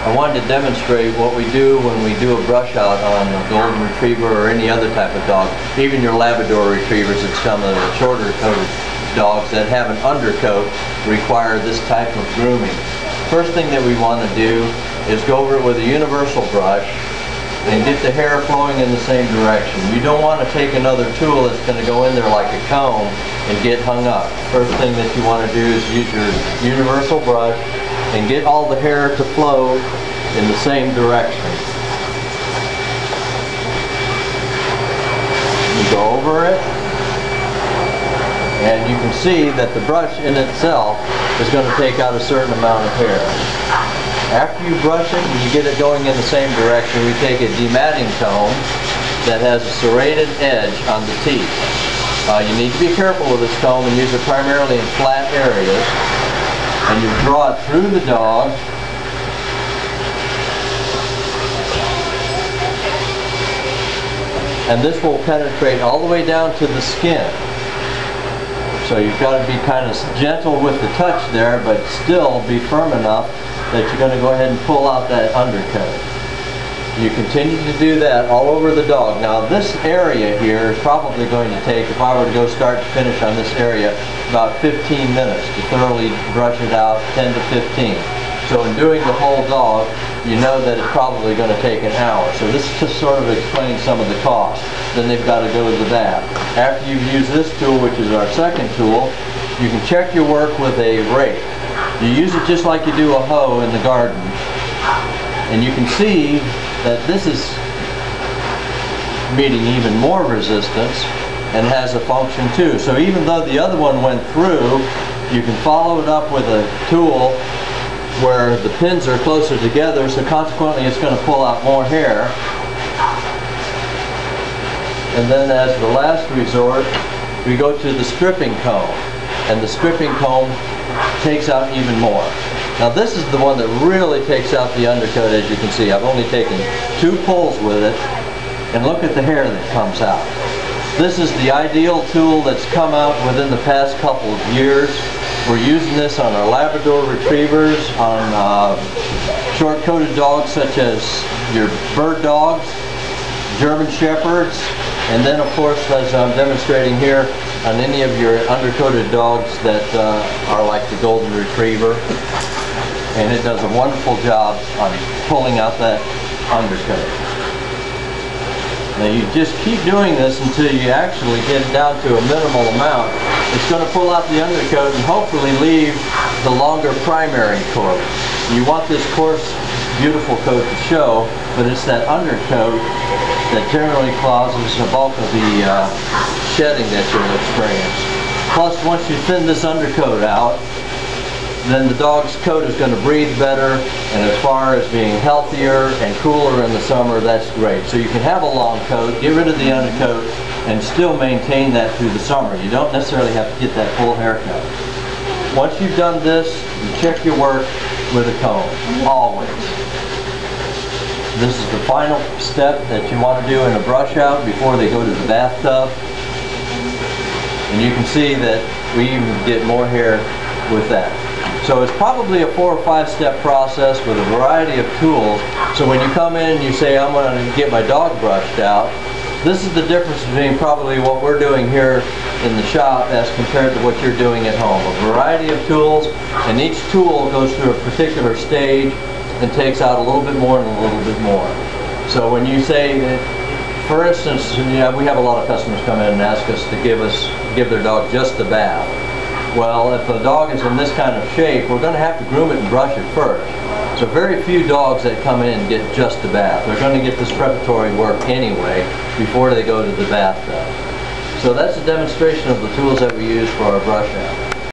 I wanted to demonstrate what we do when we do a brush out on a golden retriever or any other type of dog, even your Labrador retrievers and some of the shorter coated dogs that have an undercoat require this type of grooming. First thing that we want to do is go over it with a universal brush and get the hair flowing in the same direction. You don't want to take another tool that's going to go in there like a comb and get hung up. First thing that you want to do is use your universal brush and get all the hair to flow in the same direction. You go over it, and you can see that the brush in itself is going to take out a certain amount of hair. After you brush it and you get it going in the same direction, we take a dematting comb that has a serrated edge on the teeth. You need to be careful with this comb and use it primarily in flat areas. And you draw it through the dog. And this will penetrate all the way down to the skin. So you've got to be kind of gentle with the touch there, but still be firm enough that you're going to go ahead and pull out that undercoat. You continue to do that all over the dog. Now this area here is probably going to take, if I were to go start to finish on this area, about 15 minutes to thoroughly brush it out, 10 to 15. So in doing the whole dog, you know that it's probably going to take an hour. So this is just sort of explaining some of the cost. Then they've got to go to the bath. After you've used this tool, which is our second tool, you can check your work with a rake. You use it just like you do a hoe in the garden. And you can see that this is meeting even more resistance and has a function too. So even though the other one went through, you can follow it up with a tool where the pins are closer together, so consequently it's going to pull out more hair. And then as the last resort, we go to the stripping comb, and the stripping comb takes out even more. Now this is the one that really takes out the undercoat, as you can see. I've only taken 2 pulls with it, and look at the hair that comes out. This is the ideal tool that's come out within the past couple of years. We're using this on our Labrador retrievers, on short-coated dogs such as your bird dogs, German shepherds, and then of course, as I'm demonstrating here, on any of your undercoated dogs that are like the golden retriever. And it does a wonderful job on pulling out that undercoat. Now you just keep doing this until you actually get it down to a minimal amount. It's going to pull out the undercoat and hopefully leave the longer primary coat. You want this coarse, beautiful coat to show, but it's that undercoat that generally causes the bulk of the shedding that you'll experience. Plus, once you thin this undercoat out, then the dog's coat is going to breathe better, and as far as being healthier and cooler in the summer, that's great. So you can have a long coat, get rid of the undercoat, and still maintain that through the summer. You don't necessarily have to get that full haircut. Once you've done this, you check your work with a comb, always. This is the final step that you want to do in a brush out before they go to the bathtub. And you can see that we even get more hair with that. So it's probably a 4 or 5 step process with a variety of tools. So when you come in and you say, I'm going to get my dog brushed out, this is the difference between probably what we're doing here in the shop as compared to what you're doing at home. A variety of tools, and each tool goes through a particular stage and takes out a little bit more and a little bit more. So when you say, for instance, we have a lot of customers come in and ask us to give their dog just a bath. Well, if a dog is in this kind of shape, we're going to have to groom it and brush it first. So very few dogs that come in get just a bath. They're going to get this preparatory work anyway before they go to the bathtub. So that's a demonstration of the tools that we use for our brush out.